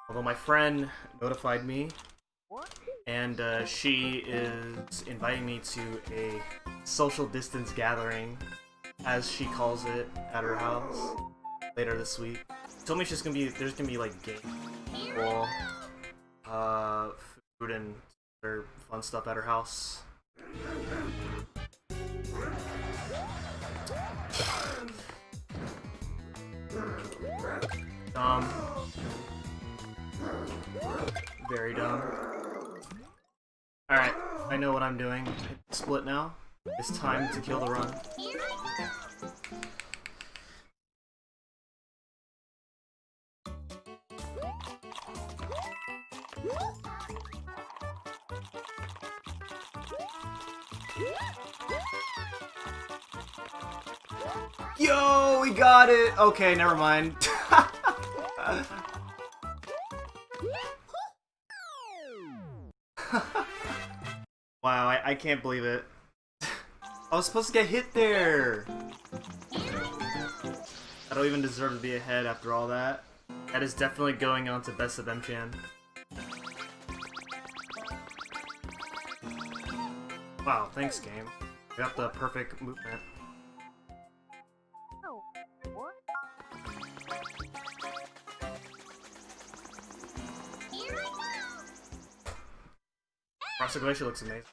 Although my friend notified me, and she is inviting me to a social distance gathering, as she calls it, at her house later this week. She told me there's gonna be like games, food and other fun stuff at her house. Dumb. Very dumb. Alright, I know what I'm doing. Split now. It's time to kill the run. Yo, we got it! Okay, never mind. Wow, I can't believe it. I was supposed to get hit there! I don't even deserve to be ahead after all that. That is definitely going on to Best of Mchan. Wow, thanks game. I got the perfect movement. Frosted Glacier looks amazing.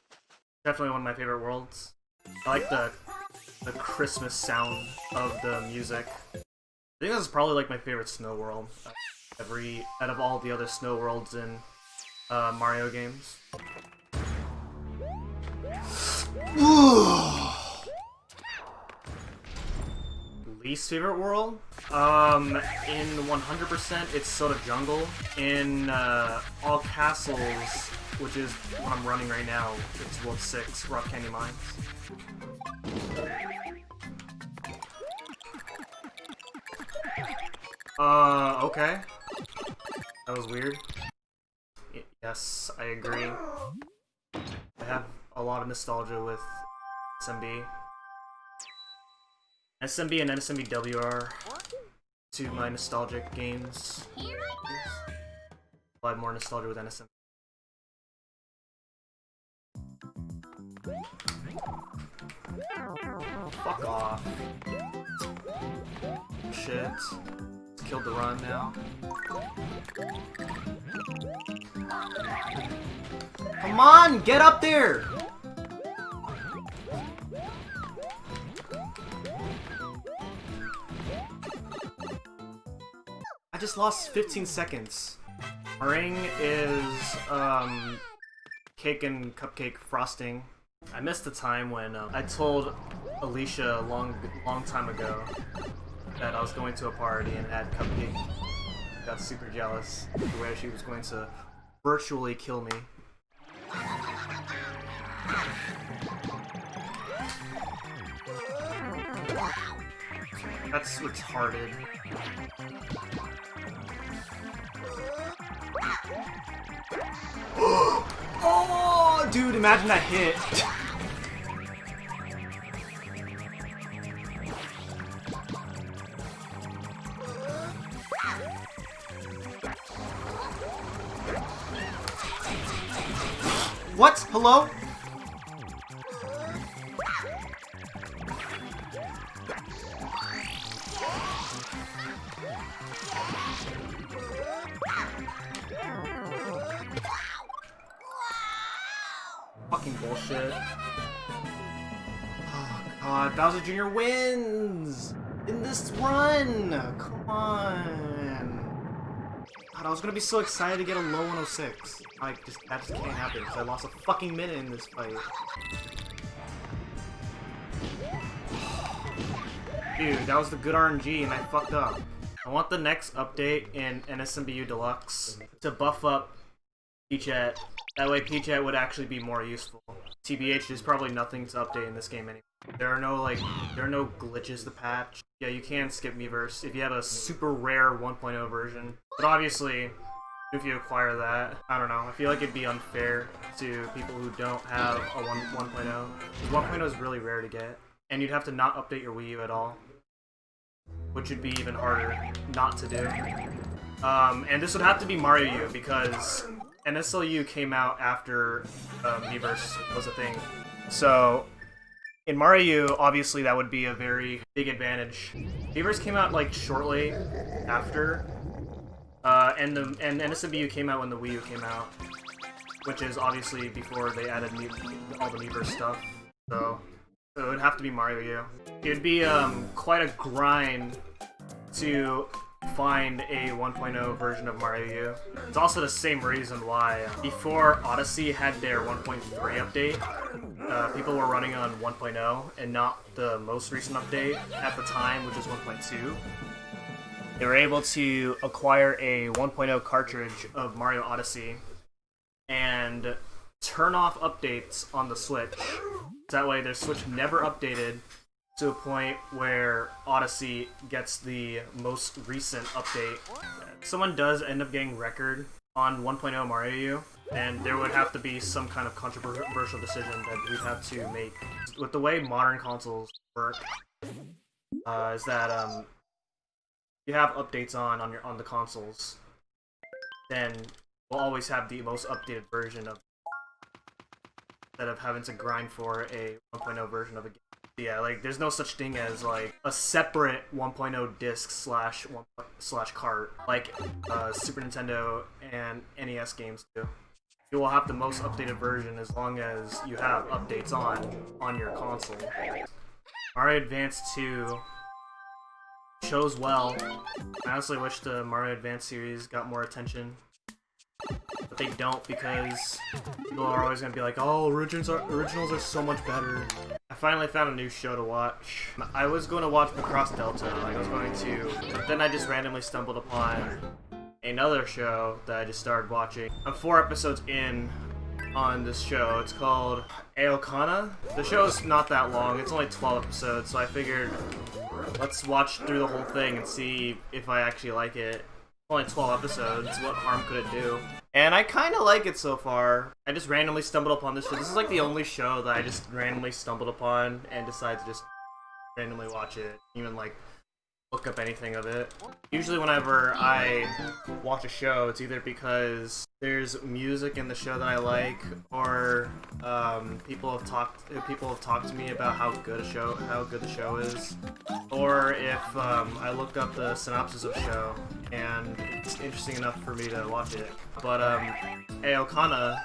Definitely one of my favorite worlds. I like the Christmas sound of the music. I think this is probably like my favorite snow world. Out of all the other snow worlds in Mario games. Least favorite world? In 100% it's Soda Jungle. In All Castles, which is what I'm running right now, it's World 6, Rock Candy Mines. Okay. That was weird. Yes, I agree. I have a lot of nostalgia with SMB. SMB and SMBW are two of my nostalgic games. I have more nostalgia with NSMB. Fuck off. Shit. Killed the run now. Come on, get up there! I just lost 15 seconds. Meringue is, cake and cupcake frosting. I missed the time when I told Alicia a long time ago that I was going to a party and had cupcake. Got super jealous the way she was going to virtually kill me. That's retarded. Oh, dude, imagine that hit. What? Hello? Fucking bullshit. Oh god, Bowser Jr. wins! In this run! Come on! God, I was gonna be so excited to get a low 106. That just can't happen because I lost a fucking minute in this fight. Dude, that was the good RNG and I fucked up. I want the next update in NSMBU Deluxe to buff up Peachette. That way Peachette would actually be more useful. TBH, there's probably nothing to update in this game anymore. There are no glitches to patch. Yeah, you can skip Miiverse if you have a super rare 1.0 version. But obviously, if you acquire that, I don't know, I feel like it'd be unfair to people who don't have a 1.0. 1.0 is really rare to get. And you'd have to not update your Wii U at all. Which would be even harder not to do. And this would have to be Mario U, because NSLU came out after Miiverse was a thing. So, in Mario U, obviously that would be a very big advantage. Miiverse came out, like, shortly after, and NSLU came out when the Wii U came out, which is obviously before they added all the Miiverse stuff. So it would have to be Mario U. It would be quite a grind to find a 1.0 version of Mario U. It's also the same reason why before Odyssey had their 1.3 update, people were running on 1.0 and not the most recent update at the time, which is 1.2. They were able to acquire a 1.0 cartridge of Mario Odyssey and turn off updates on the Switch. That way their Switch never updated to a point where Odyssey gets the most recent update. If someone does end up getting record on 1.0 Mario U, then there would have to be some kind of controversial decision that we'd have to make. With the way modern consoles work, is that you have updates on the consoles, then we'll always have the most updated version of, instead of having to grind for a 1.0 version of a game. Yeah, like, there's no such thing as, like, a separate 1.0 disc slash cart, like Super Nintendo and NES games do. You will have the most updated version as long as you have updates on your console. Mario Advance 2 shows well. I honestly wish the Mario Advance series got more attention, but they don't, because people are always going to be like, oh, originals are so much better. I finally found a new show to watch. I was going to watch Macross Delta, but then I just randomly stumbled upon another show that I just started watching. I'm 4 episodes in on this show. It's called Aokana. The show's not that long, it's only 12 episodes, so I figured let's watch through the whole thing and see if I actually like it. Only 12 episodes, what harm could it do? And I kinda like it so far. I just randomly stumbled upon this show. This is like the only show that I just randomly stumbled upon and decided to just randomly watch it. Even like look up anything of it. Usually whenever I watch a show, it's either because there's music in the show that I like, or people have talked to me about how good the show is, or if I looked up the synopsis of the show and it's interesting enough for me to watch it. But Aokana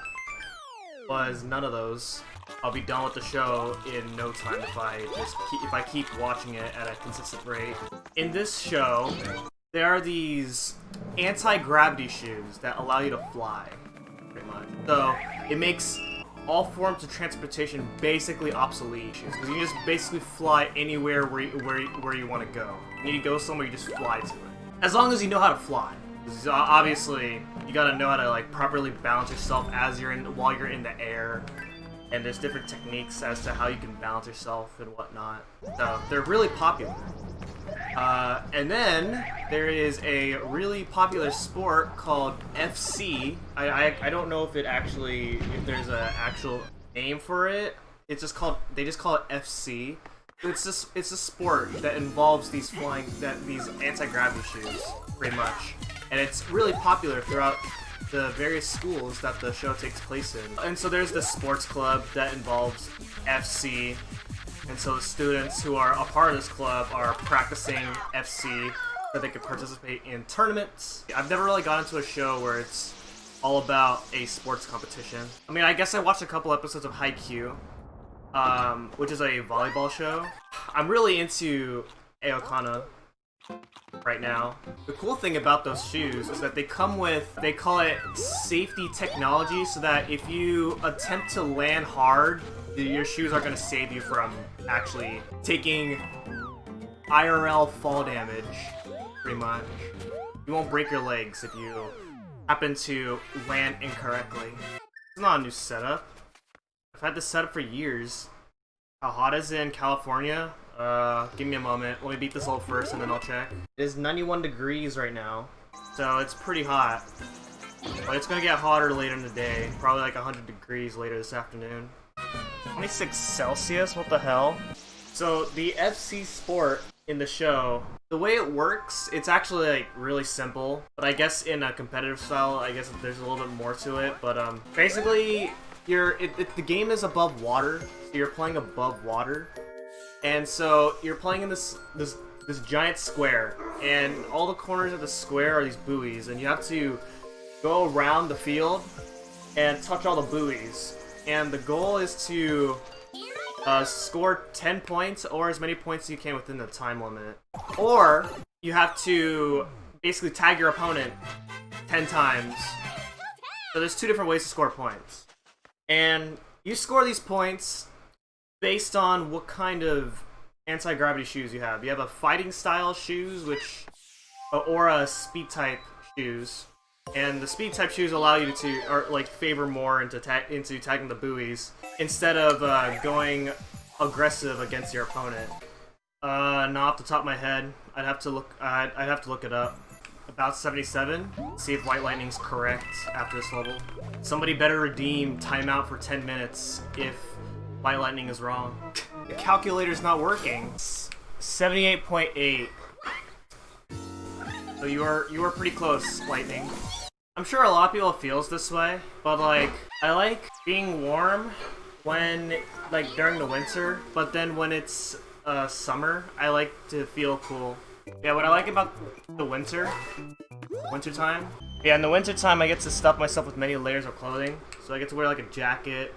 was none of those. I'll be done with the show in no time if I keep watching it at a consistent rate. In this show, there are these anti-gravity shoes that allow you to fly, pretty much. So it makes all forms of transportation basically obsolete, because you can just basically fly anywhere where you want to go. You need to go somewhere, you just fly to it. As long as you know how to fly. Because obviously, you gotta know how to like properly balance yourself while you're in the air. And there's different techniques as to how you can balance yourself and whatnot. So they're really popular. And then there is a really popular sport called FC. I don't know if there's an actual name for it. They just call it FC. It's a sport that involves these anti-gravity shoes, pretty much. And it's really popular throughout the various schools that the show takes place in. And so there's the sports club that involves FC, and so the students who are a part of this club are practicing FC so they can participate in tournaments. I've never really got into a show where it's all about a sports competition. I mean, I guess I watched a couple episodes of Haikyuu, which is a volleyball show. I'm really into Aokana right now. The cool thing about those shoes is that they call it safety technology, so that if you attempt to land hard, your shoes are going to save you from actually taking IRL fall damage, pretty much. You won't break your legs if you happen to land incorrectly. It's not a new setup. I've had this setup for years. How hot is it in California? Give me a moment. Let me beat this level first and then I'll check. It is 91 degrees right now, so it's pretty hot. But it's gonna get hotter later in the day. Probably like 100 degrees later this afternoon. 26 Celsius? What the hell? So the FC sport in the show The way it works, it's actually like really simple, but I guess in a competitive style, I guess there's a little bit more to it. But basically, the game is above water, so you're playing above water, and so you're playing in this giant square, and all the corners of the square are these buoys, and you have to go around the field and touch all the buoys, and the goal is to score 10 points or as many points as you can within the time limit. Or you have to basically tag your opponent 10 times. So there's two different ways to score points. And you score these points based on what kind of anti-gravity shoes you have. You have a fighting style shoes, or a speed type shoes. And the speed type shoes allow you to favor more into tagging the buoys instead of going aggressive against your opponent. Not off the top of my head. I'd have to look it up. About 77. See if White Lightning's correct after this level. Somebody better redeem timeout for 10 minutes if White Lightning is wrong. The calculator's not working. 78.8. So you are pretty close, Lightning. I'm sure a lot of people feels this way, but like I like being warm when during the winter, but then when it's summer, I like to feel cool. Yeah, what I like about the wintertime. Yeah, in the wintertime I get to stuff myself with many layers of clothing, so I get to wear like a jacket,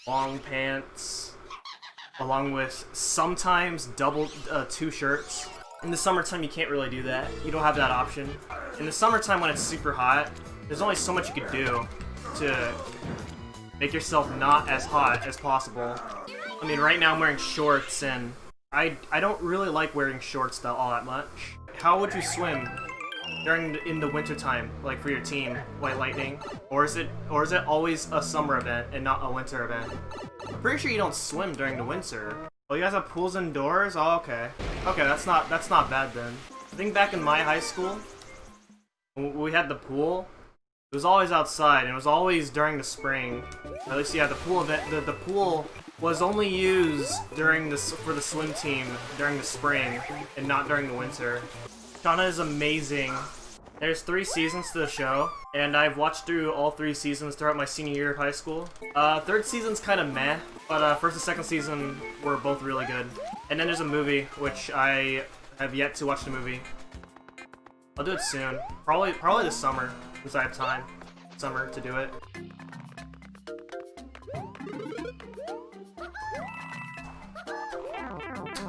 long pants, along with sometimes two shirts. In the summertime, you can't really do that. You don't have that option. In the summertime, when it's super hot, there's only so much you can do to make yourself not as hot as possible. I mean, right now I'm wearing shorts, and I don't really like wearing shorts all that much. How would you swim in the wintertime, like for your team, White Lightning? Or is it always a summer event and not a winter event? I'm pretty sure you don't swim during the winter. Oh, you guys have pools indoors? Oh, okay. Okay, that's not bad then. I think back in my high school, when we had the pool, it was always outside, and it was always during the spring. At least, yeah, the pool event, the pool was only used for the swim team during the spring, and not during the winter. Shauna is amazing. There's 3 seasons to the show, and I've watched through all 3 seasons throughout my senior year of high school. 3rd season's kind of meh, but 1st and 2nd season were both really good. And then there's a movie, which I have yet to watch the movie. I'll do it soon. Probably this summer, because I have time. Summer to do it.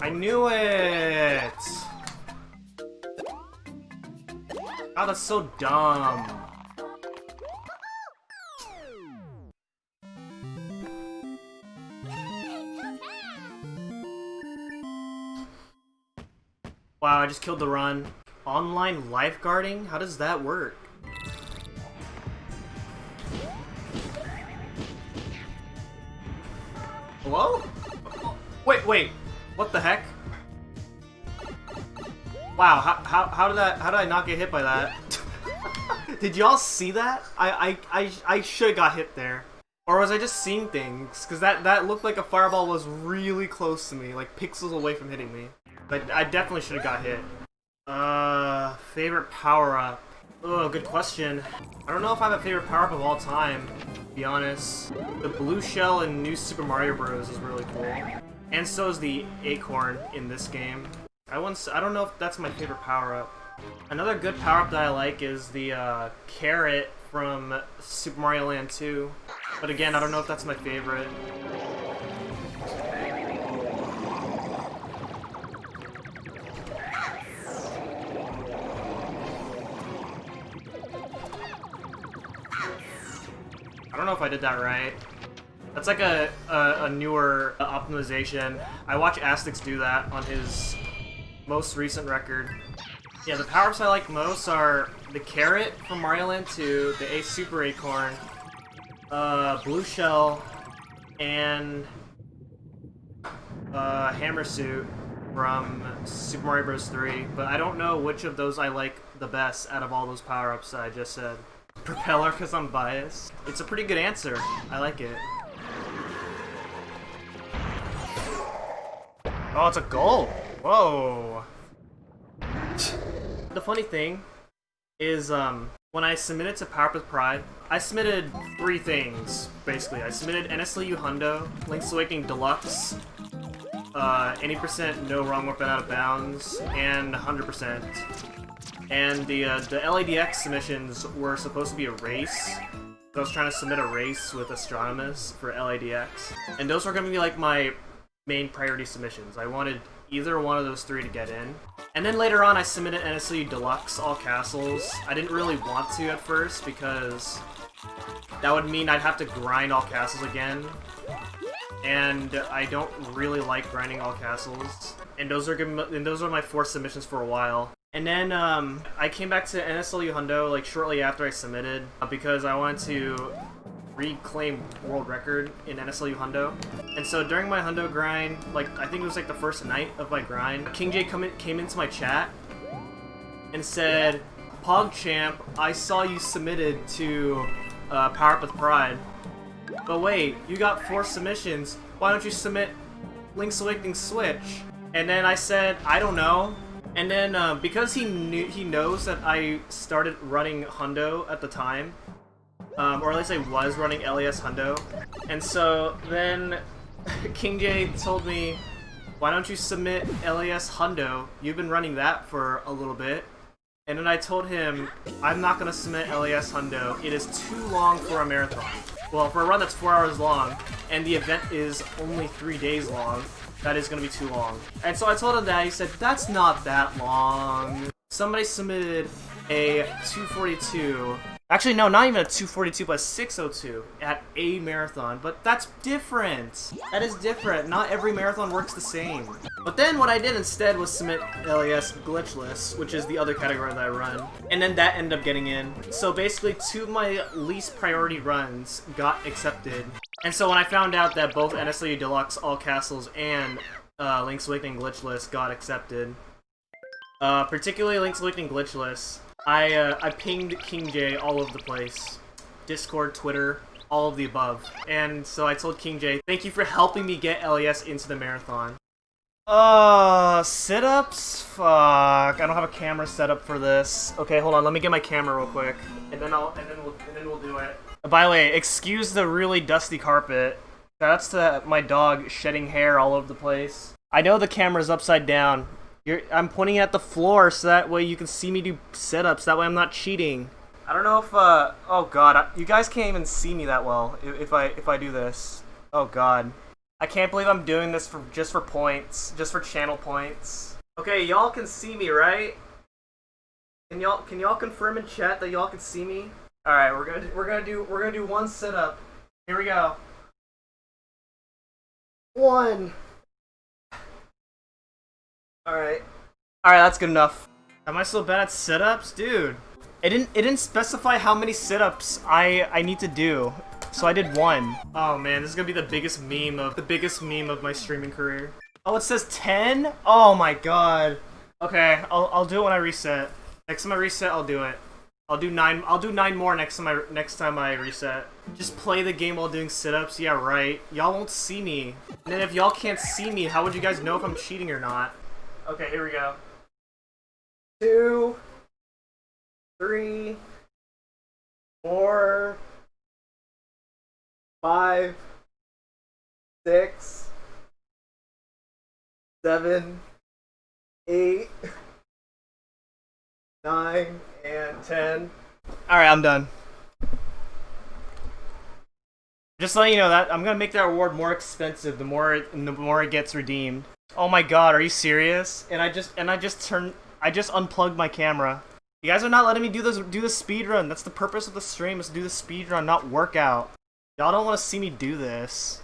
I knew it! God, that's so dumb. Wow, I just killed the run. Online lifeguarding? How does that work? Hello? Wait. What the heck? Wow, how did I not get hit by that? Did y'all see that? I should've got hit there. Or was I just seeing things? Cause that looked like a fireball was really close to me, like pixels away from hitting me. But I definitely should've got hit. Favorite power-up? Oh, good question. I don't know if I have a favorite power-up of all time, to be honest. The blue shell in New Super Mario Bros. Is really cool. And so is the acorn in this game. I don't know if that's my favorite power-up. Another good power-up that I like is the carrot from Super Mario Land 2. But again, I don't know if that's my favorite. I don't know if I did that right. That's like a newer optimization. I watch Astix do that on his most recent record. Yeah, the power-ups I like most are the carrot from Mario Land 2, the A Super Acorn, blue shell, and hammer suit from Super Mario Bros. 3. But I don't know which of those I like the best out of all those power-ups that I just said. Propeller, because I'm biased. It's a pretty good answer. I like it. Oh, it's a goal! Whoa! The funny thing is, when I submitted to Power Up with Pride, I submitted 3 things, basically. I submitted NSLU Hundo, Link's Awakening Deluxe, 80% no wrong weapon out of bounds, and 100%. And the LADX submissions were supposed to be a race. So I was trying to submit a race with Astronomus for LADX. And those were going to be like my main priority submissions. I wanted either one of those 3 to get in. And then later on I submitted NSLU Deluxe All Castles. I didn't really want to at first because that would mean I'd have to grind All Castles again. And I don't really like grinding All Castles. And those are my 4 submissions for a while. And then I came back to NSLU Hundo like shortly after I submitted because I wanted to reclaim world record in NSLU Hundo. And so during my Hundo grind, like I think it was like the first night of my grind, King J came into my chat and said, "PogChamp, I saw you submitted to Power Up with Pride. But wait, you got 4 submissions. Why don't you submit Link's Awakening Switch?" And then I said, "I don't know." And then because he knows that I started running Hundo at the time, or at least I was running LAS Hundo, and so then King J told me, "Why don't you submit LAS Hundo? You've been running that for a little bit." And then I told him, "I'm not gonna submit LAS Hundo. It is too long for a marathon. Well, for a run that's 4 hours long, and the event is only 3 days long, that is going to be too long." And so I told him that. He said, "That's not that long." Somebody submitted a 242. Actually, no, not even a 242, but a 602 at a marathon. But that's different. That is different. Not every marathon works the same. But then what I did instead was submit LAS Glitchless, which is the other category that I run. And then that ended up getting in. So basically 2 of my least priority runs got accepted. And so when I found out that both NSLU Deluxe All Castles and Link's Awakening Glitchless got accepted, particularly Link's Awakening Glitchless, I pinged King J all over the place. Discord, Twitter, all of the above. And so I told King J, "Thank you for helping me get LAS into the marathon." Sit-ups? Fuck. I don't have a camera set up for this. Okay, hold on, let me get my camera real quick. And then we'll do it. By the way, excuse the really dusty carpet. That's to my dog shedding hair all over the place. I know the camera's upside down. I'm pointing at the floor so that way you can see me do sit-ups. That way I'm not cheating. I don't know if, oh god, you guys can't even see me that well if I do this. Oh god. I can't believe I'm doing this just for points, just for channel points. Okay, y'all can see me, right? Can y'all confirm in chat that y'all can see me? All right, we're gonna do 1 sit-up. Here we go. 1. All right, that's good enough. Am I so bad at sit-ups, dude? It didn't specify how many sit-ups I need to do, so I did 1. Oh man, this is gonna be the biggest meme of my streaming career. Oh, it says 10? Oh my god. Okay, I'll do it when I reset. Next time I reset, I'll do it. I'll do 9 more next time I reset. Just play the game while doing sit-ups. Yeah, right. Y'all won't see me. And then if y'all can't see me, how would you guys know if I'm cheating or not? Okay, here we go. 2, 3, 4, 5, 6, 7, 8, 9, and 10. Alright, I'm done. Just letting you know that I'm gonna make that reward more expensive the more it gets redeemed. Oh my god, are you serious? And I just unplugged my camera. You guys are not letting me do the speed run. That's the purpose of the stream, is to do the speed run, not workout. Y'all don't want to see me do this.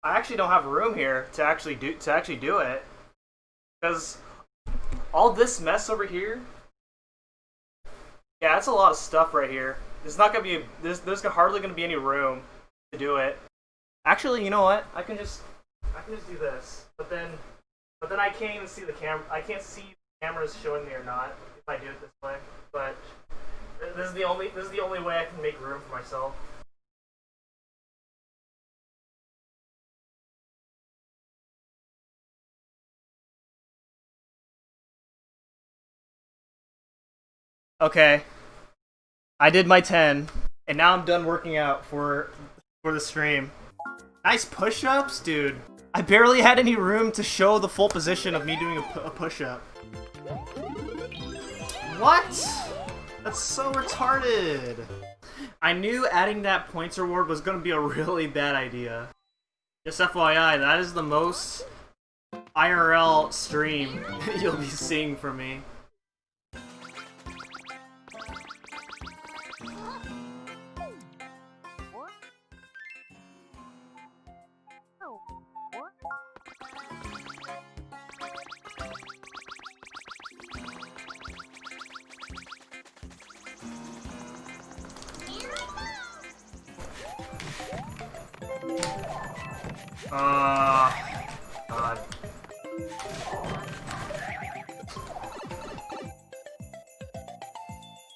I actually don't have room here to actually do it, because all this mess over here. Yeah, that's a lot of stuff right here. There's not gonna be there's hardly gonna be any room to do it. Actually, you know what? I can just do this. But then I can't even see the camera. I can't see if the camera's showing me or not if I do it this way. But this is the only way I can make room for myself. Okay. I did my 10, and now I'm done working out for the stream. Nice push-ups, dude. I barely had any room to show the full position of me doing a push-up. What? That's so retarded. I knew adding that points reward was gonna be a really bad idea. Just FYI, that is the most IRL stream you'll be seeing from me. God.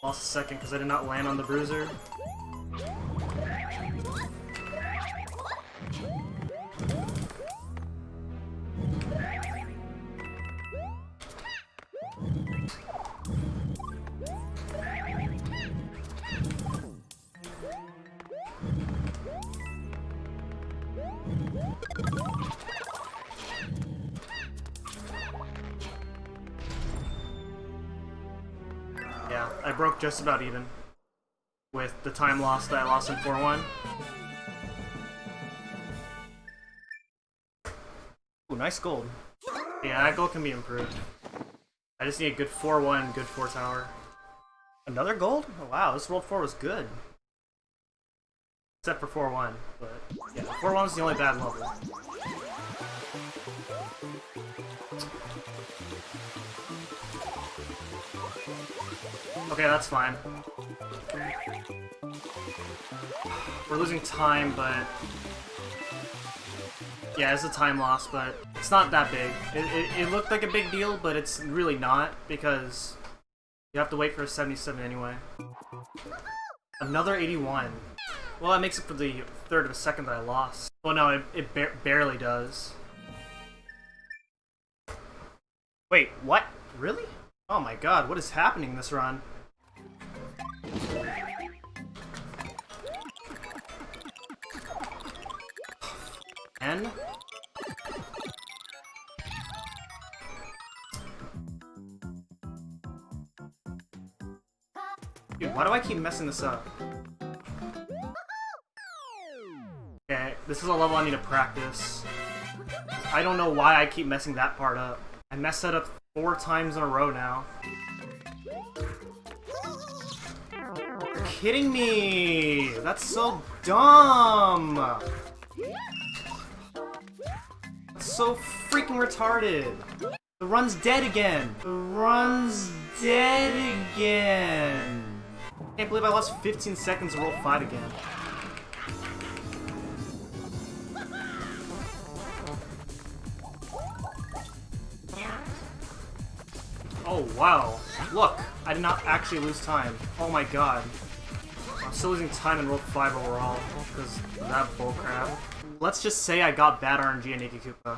Lost a second because I did not land on the bruiser. Yeah, I broke just about even with the time lost that I lost in 4-1. Ooh, nice gold. Yeah, that gold can be improved. I just need a good 4-1, good 4 tower. Another gold? Oh, wow, this World 4 was good. Except for 4-1, but yeah, 4-1 is the only bad level. Okay, that's fine. We're losing time, but... yeah, it's a time loss, but it's not that big. It looked like a big deal, but it's really not, because you have to wait for a 77 anyway. Another 81. Well, that makes it for the third of a second that I lost. Well, no, it barely does. Wait, what? Really? Oh my god, what is happening this run? N? Dude, why do I keep messing this up? Okay, this is a level I need to practice. I don't know why I keep messing that part up. I messed that up 4 times in a row now. You're kidding me! That's so dumb! That's so freaking retarded! The run's dead again! The run's dead again! Can't believe I lost 15 seconds to roll 5 again. Oh wow, look, I did not actually lose time. Oh my god. I'm still losing time in World 5 overall, because of that bullcrap. Let's just say I got bad RNG in Ikikupa.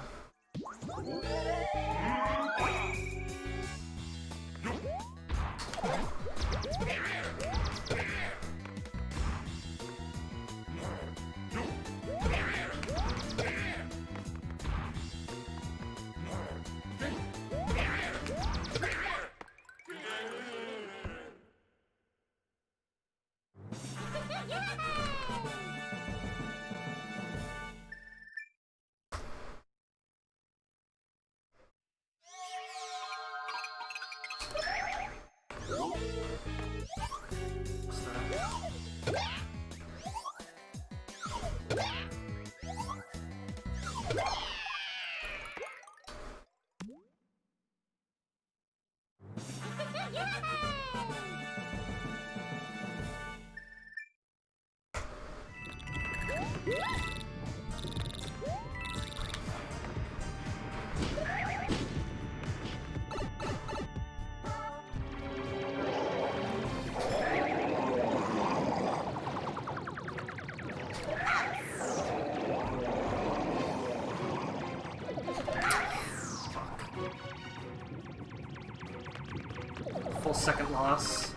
Full second loss.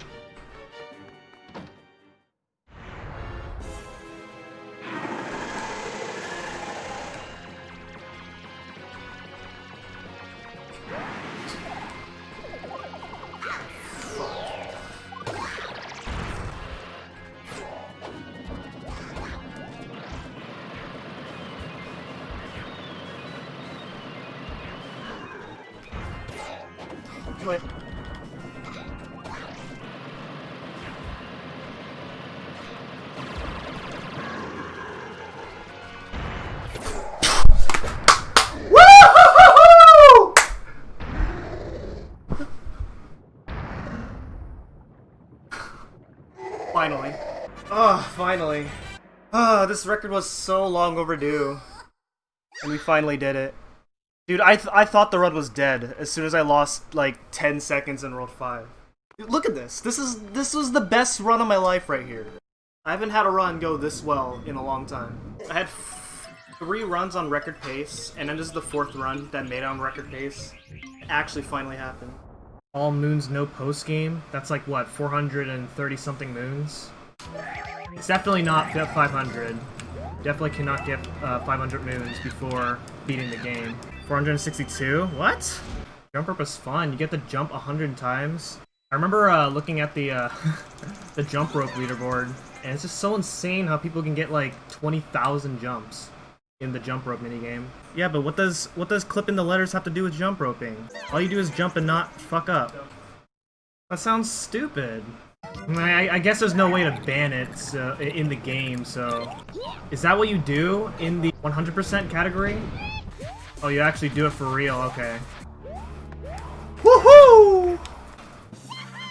Wait. Finally. Oh, finally. Oh, this record was so long overdue. And we finally did it. Dude, I thought the run was dead as soon as I lost, like, 10 seconds in World 5. Dude, look at this. This was the best run of my life right here. I haven't had a run go this well in a long time. I had 3 runs on record pace, and then this is the 4th run that made it on record pace. It actually finally happened. All moons, no post game. That's like what, 430 something moons? It's definitely not 500. Definitely cannot get 500 moons before beating the game. 462? What? Jump rope is fun. You get to jump 100 times. I remember looking at the the jump rope leaderboard, and it's just so insane how people can get like 20,000 jumps in the jump rope minigame. Yeah, but what does clipping the letters have to do with jump roping? All you do is jump and not fuck up. That sounds stupid. I guess there's no way to ban it in the game, so... Is that what you do in the 100% category? Oh, you actually do it for real, okay. Woohoo!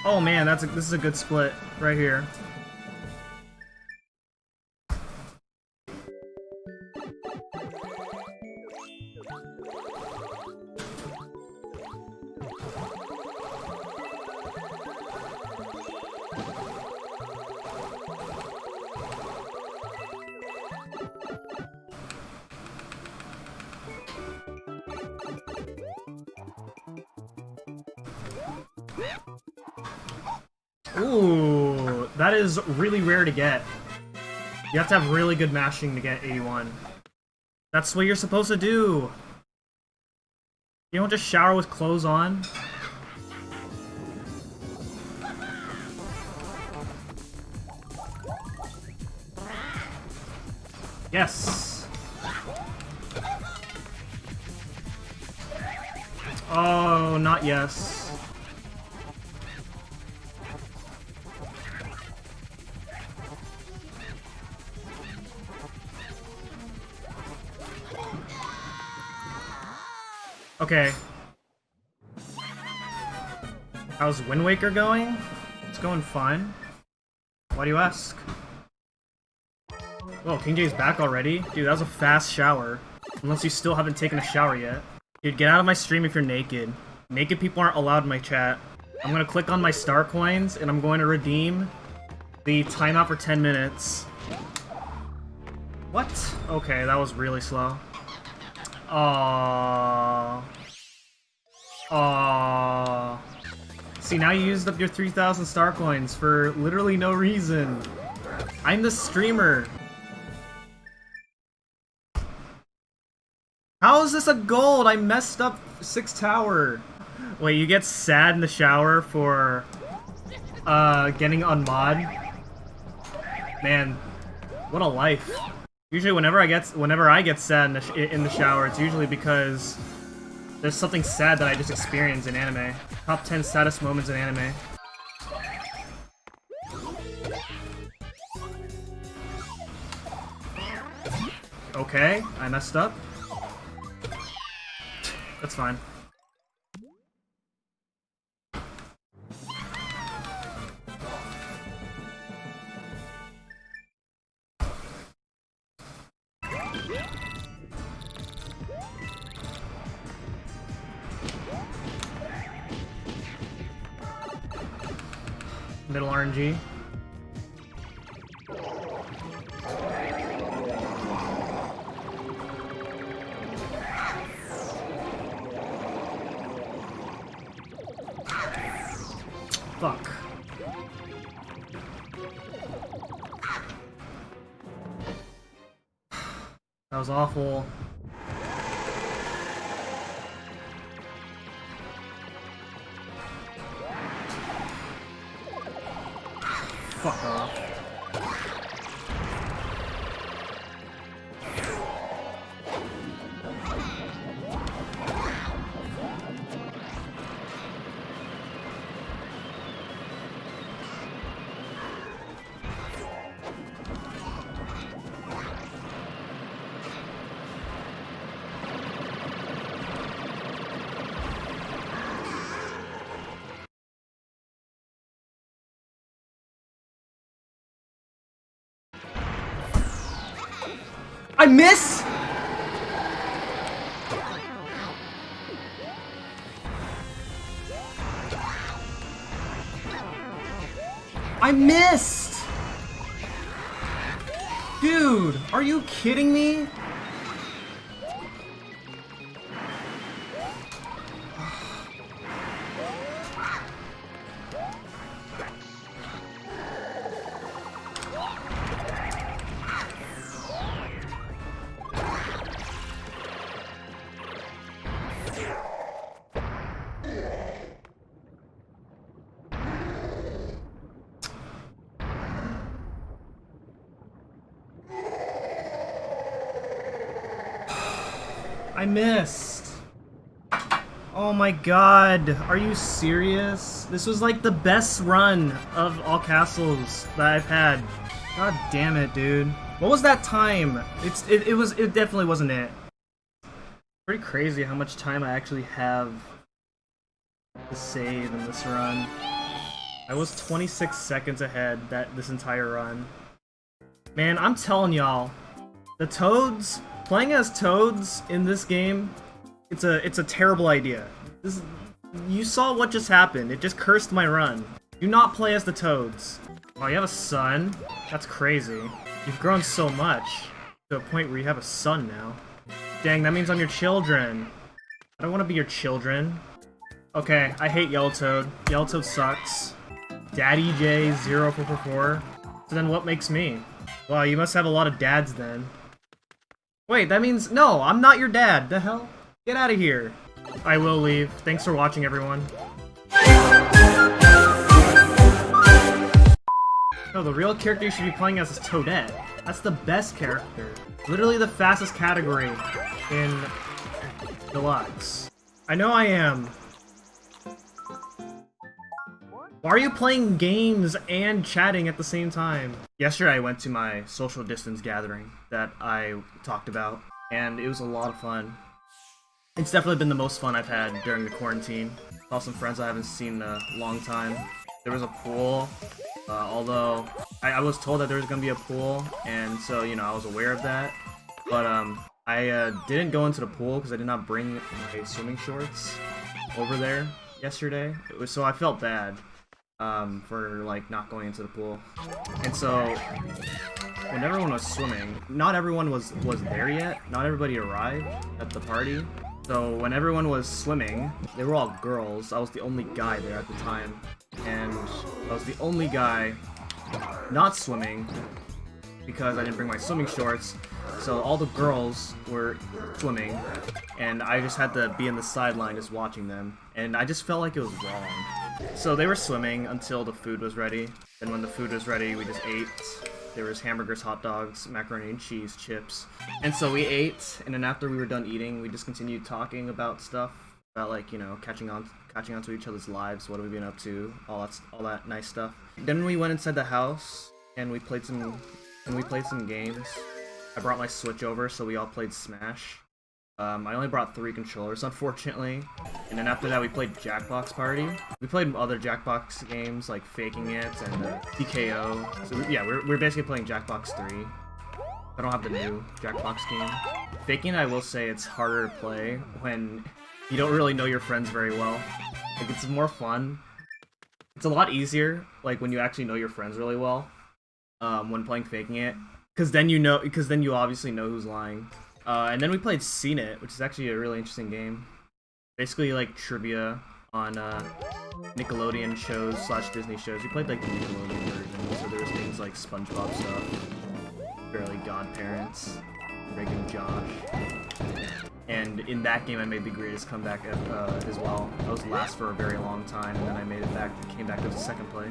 Oh man, this is a good split right here. Ooh, that is really rare to get. You have to have really good mashing to get 81. That's what you're supposed to do. You don't just shower with clothes on. Yes. Oh, not yes. Okay. How's Wind Waker going? It's going fine. Why do you ask? Whoa, King J's back already? Dude, that was a fast shower. Unless you still haven't taken a shower yet. Dude, get out of my stream if you're naked. Naked people aren't allowed in my chat. I'm gonna click on my star coins, and I'm going to redeem the timeout for 10 minutes. What? Okay, that was really slow. Aww. Aww. See, now you used up your 3,000 star coins for literally no reason. I'm the streamer. How is this a gold? I messed up 6 tower. Wait, you get sad in the shower for getting on mod? Man, what a life. Usually whenever I get sad in the shower, it's usually because there's something sad that I just experienced in anime. Top 10 saddest moments in anime. Okay, I messed up. That's fine. Middle RNG. Fuck. That was awful. Fuck off. I miss! I missed! Dude, are you kidding me? I missed. Oh my god, are you serious? This was like the best run of all castles that I've had. God damn it, dude. What was that time? It definitely wasn't it. Pretty crazy how much time I actually have to save in this run. I was 26 seconds ahead this entire run. Man, I'm telling y'all, the Toads, playing as Toads in this game, it's a terrible idea. You saw what just happened. It just cursed my run. Do not play as the Toads. Oh, you have a son? That's crazy. You've grown so much to a point where you have a son now. Dang, that means I'm your children. I don't want to be your children. Okay, I hate Yellow Toad. Yellow Toad sucks. Daddy J0444. So then what makes me? Well, you must have a lot of dads then. Wait, that means... No, I'm not your dad. The hell? Get out of here. I will leave. Thanks for watching, everyone. No, the real character you should be playing as is Toadette. That's the best character. Literally the fastest category in Deluxe. I know I am. Why are you playing games and chatting at the same time? Yesterday I went to my social distance gathering that I talked about, and it was a lot of fun. It's definitely been the most fun I've had during the quarantine. Saw some friends I haven't seen in a long time. There was a pool, although I was told that there was going to be a pool, and so, you know, I was aware of that. But I didn't go into the pool because I did not bring my swimming shorts over there yesterday. So I felt bad for like not going into the pool. And so when everyone was swimming, not everyone was there yet. Not everybody arrived at the party. So when everyone was swimming, they were all girls. I was the only guy there at the time. And I was the only guy not swimming because I didn't bring my swimming shorts. So all the girls were swimming, and I just had to be in the sideline just watching them. And I just felt like it was wrong. So they were swimming until the food was ready. And when the food was ready, we just ate. There was hamburgers, hot dogs, macaroni and cheese, chips. And so we ate, and then after we were done eating, we just continued talking about stuff. About, like, you know, catching on to each other's lives, what have we been up to, all that nice stuff. Then we went inside the house, and we played some games. I brought my Switch over, so we all played Smash. I only brought 3 controllers, unfortunately. And then after that, we played Jackbox Party. We played other Jackbox games, like Faking It and TKO. So yeah, we're basically playing Jackbox 3. I don't have the new Jackbox game. Faking It, I will say, it's harder to play when you don't really know your friends very well. Like, it's more fun. It's a lot easier, like, when you actually know your friends really well, when playing Faking It. Because then you obviously know who's lying. And then we played Seen It, which is actually a really interesting game. Basically, like, trivia on Nickelodeon shows / Disney shows. We played, like, the Nickelodeon version, so there was things like SpongeBob stuff, Fairly Godparents, Rick and Josh. And in that game, I made the greatest comeback as well. I was last for a very long time, and then I made it back, came back up to 2nd place.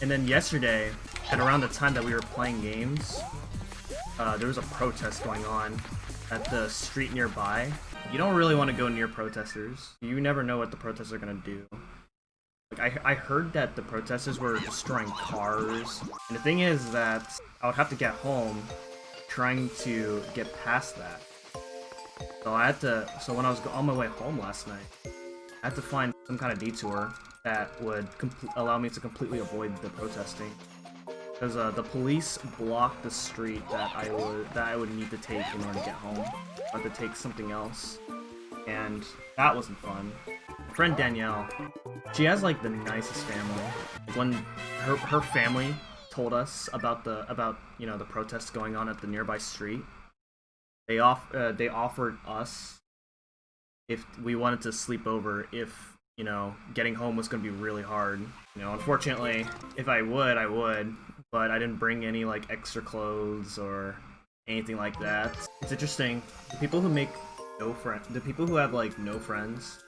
And then yesterday, at around the time that we were playing games, there was a protest going on at the street nearby. You don't really want to go near protesters. You never know what the protesters are gonna do. Like, I heard that the protesters were destroying cars, and the thing is that I would have to get home trying to get past that. So when I was on my way home last night, I had to find some kind of detour that would allow me to completely avoid the protesting. because the police blocked the street that I would need to take in order to get home. I had to take something else, and that wasn't fun. My friend Danielle, she has like the nicest family. When her family told us about the protests going on at the nearby street, they offered us if we wanted to sleep over if getting home was going to be really hard. Unfortunately, if I would, I would, but I didn't bring any like extra clothes or anything like that. It's interesting. The people who have like no friends,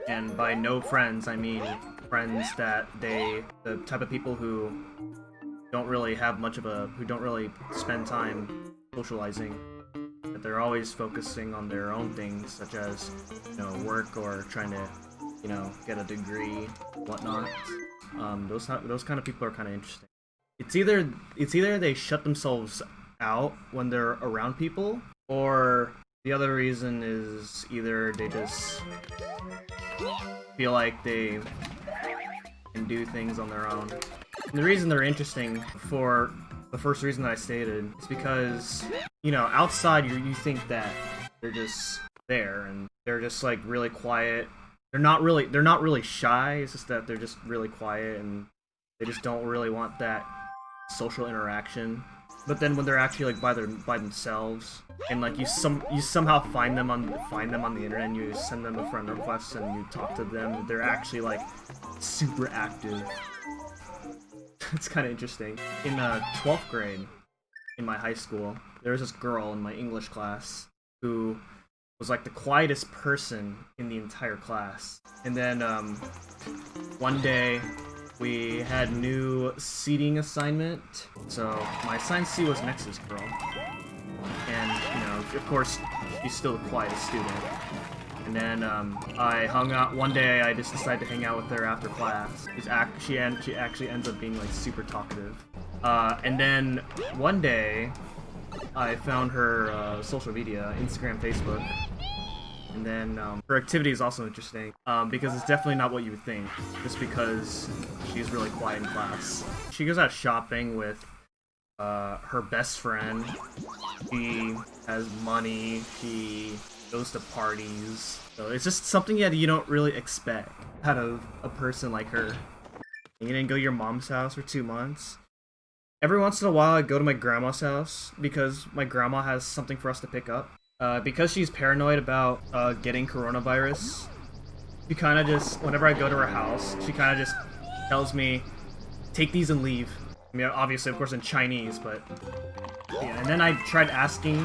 and by no friends I mean friends that the type of people who don't really spend time socializing, that they're always focusing on their own things, such as work or trying to get a degree, whatnot. Those kind of people are kind of interesting. It's either they shut themselves out when they're around people, or the other reason is either they just feel like they can do things on their own. And the reason they're interesting, for the first reason that I stated, is because outside you think that they're just there and they're just like really quiet. They're not really shy. It's just that they're just really quiet and they just don't really want that social interaction. But then when they're actually like by themselves, and like you somehow find them on the internet, and you send them a friend request and you talk to them, they're actually like super active. It's kind of interesting. In 12th grade, in my high school, there was this girl in my English class who was like the quietest person in the entire class. And then one day we had new seating assignment, so my assigned seat was next to this girl. And of course, she's still the quietest student. And then I hung out one day. I just decided to hang out with her after class. She actually ends up being like super talkative. And then one day I found her social media, Instagram, Facebook. And then her activity is also interesting, because it's definitely not what you would think, just because she's really quiet in class. She goes out shopping with her best friend. She has money. She goes to parties. So it's just something that you don't really expect out of a person like her. You didn't go to your mom's house for 2 months. Every once in a while I go to my grandma's house because my grandma has something for us to pick up. Because she's paranoid about getting coronavirus, she kind of just, whenever I go to her house, she kind of just tells me, take these and leave. I mean, obviously, of course, in Chinese, but yeah. And then I tried asking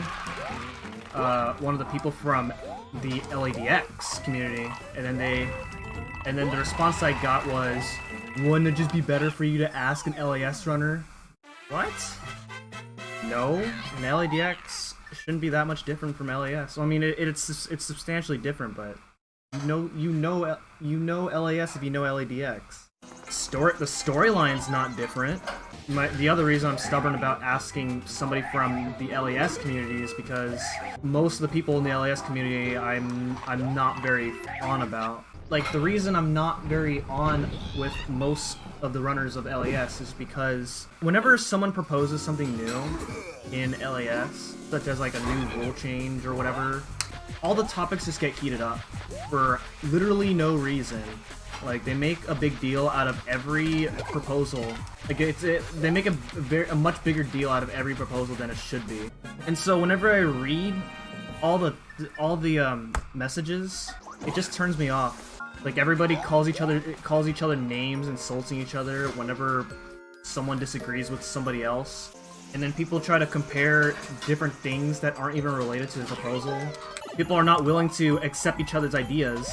one of the people from the LADX community, and then the response I got was, wouldn't it just be better for you to ask an LAS runner? What? No, an LADX shouldn't be that much different from LAS. Well, I mean, it's substantially different, but you know LAS if you know LADX. The storyline's not different. The other reason I'm stubborn about asking somebody from the LAS community is because most of the people in the LAS community I'm not very on about. Like, the reason I'm not very on with most of the runners of LAS is because whenever someone proposes something new in LAS, such as like a new rule change or whatever, all the topics just get heated up for literally no reason. Like, they make a big deal out of every proposal. Like, they make a much bigger deal out of every proposal than it should be. And so whenever I read all the messages, it just turns me off. Like, everybody calls each other names, insulting each other whenever someone disagrees with somebody else. And then people try to compare different things that aren't even related to the proposal. People are not willing to accept each other's ideas,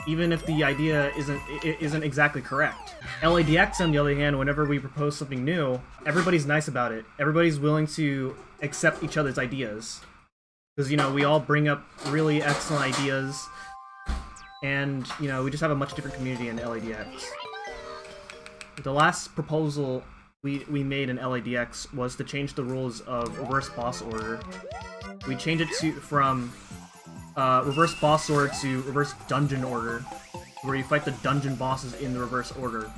even if the idea isn't exactly correct. LADX, on the other hand, whenever we propose something new, everybody's nice about it. Everybody's willing to accept each other's ideas. Because, we all bring up really excellent ideas, and, we just have a much different community in LADX. The last proposal we made in LADX was to change the rules of reverse boss order. We changed it from reverse boss order to reverse dungeon order, where you fight the dungeon bosses in the reverse order.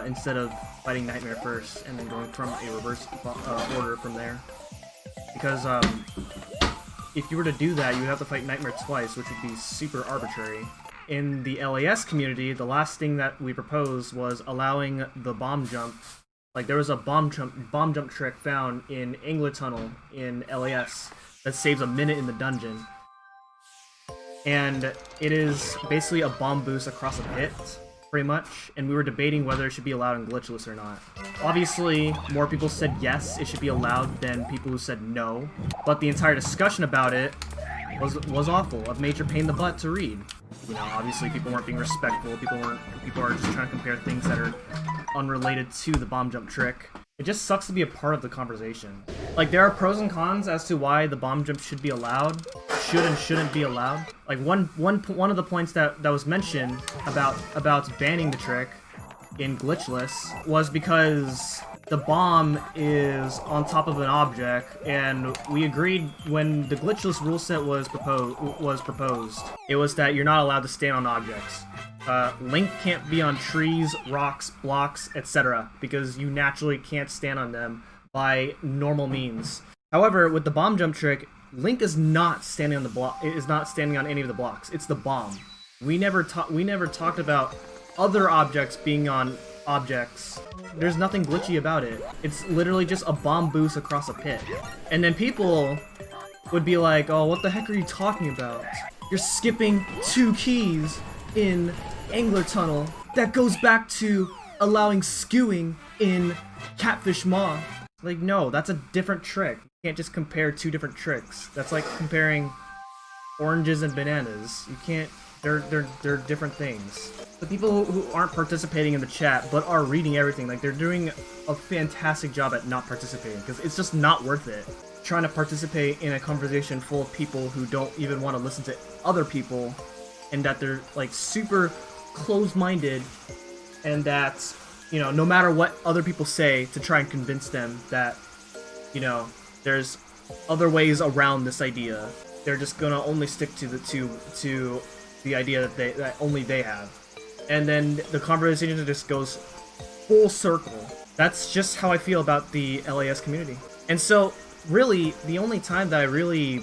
instead of fighting Nightmare first and then going from a reverse order from there. Because if you were to do that, you would have to fight Nightmare twice, which would be super arbitrary. In the LAS community, the last thing that we proposed was allowing the bomb jump. Like, there was a bomb jump trick found in Angler Tunnel in LAS that saves a minute in the dungeon. And it is basically a bomb boost across a pit, pretty much, and we were debating whether it should be allowed in glitchless or not. Obviously, more people said yes, it should be allowed than people who said no, but the entire discussion about it was awful, a major pain in the butt to read. You know, obviously people weren't being respectful, people are just trying to compare things that are unrelated to the bomb jump trick. It just sucks to be a part of the conversation. Like, there are pros and cons as to why the bomb jump should be allowed, should and shouldn't be allowed. Like, one of the points that was mentioned about banning the trick in glitchless was because the bomb is on top of an object, and we agreed when the glitchless rule set was proposed, it was that you're not allowed to stand on objects. Link can't be on trees, rocks, blocks, etc. because you naturally can't stand on them by normal means. However, with the bomb jump trick, Link is not standing on the block. It is not standing on any of the blocks. It's the bomb. We never talked about other objects being on objects. There's nothing glitchy about it. It's literally just a bomb boost across a pit. And then people would be like, "Oh, what the heck are you talking about? You're skipping 2 keys in Angler Tunnel. That goes back to allowing skewing in Catfish Maw." Like, no, that's a different trick. You can't just compare 2 different tricks. That's like comparing oranges and bananas. You can't. They're different things. The people who aren't participating in the chat but are reading everything, like, they're doing a fantastic job at not participating because it's just not worth it. Trying to participate in a conversation full of people who don't even want to listen to other people, and that they're like super closed-minded, and that, you know, no matter what other people say, to try and convince them that, you know, there's other ways around this idea. They're just gonna only stick to the idea that only they have. And then the conversation just goes full circle. That's just how I feel about the LAS community. And so, really, the only time that I really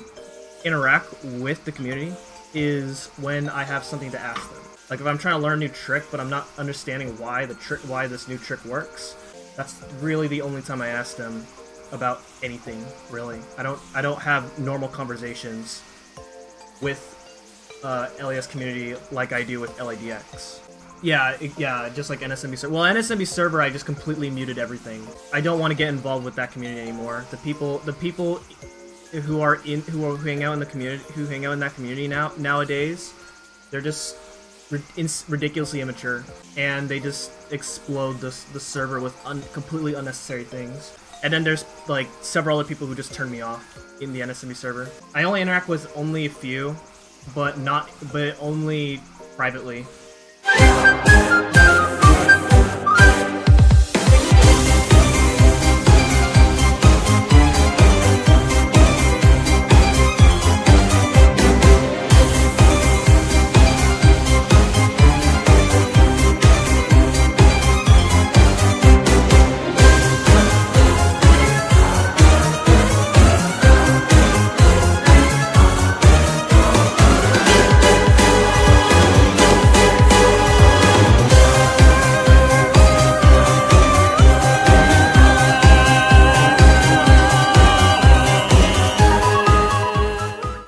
interact with the community is when I have something to ask them. Like, if I'm trying to learn a new trick, but I'm not understanding why this new trick works, that's really the only time I ask them about anything, really. I don't have normal conversations with LAS community like I do with LADX. Yeah, just like NSMB server. Well, NSMB server, I just completely muted everything. I don't want to get involved with that community anymore. The people who hang out in the community, who hang out in that community nowadays, they're just ridiculously immature, and they just explode the server with completely unnecessary things. And then there's like several other people who just turn me off in the NSMB server. I only interact with only a few, but only privately.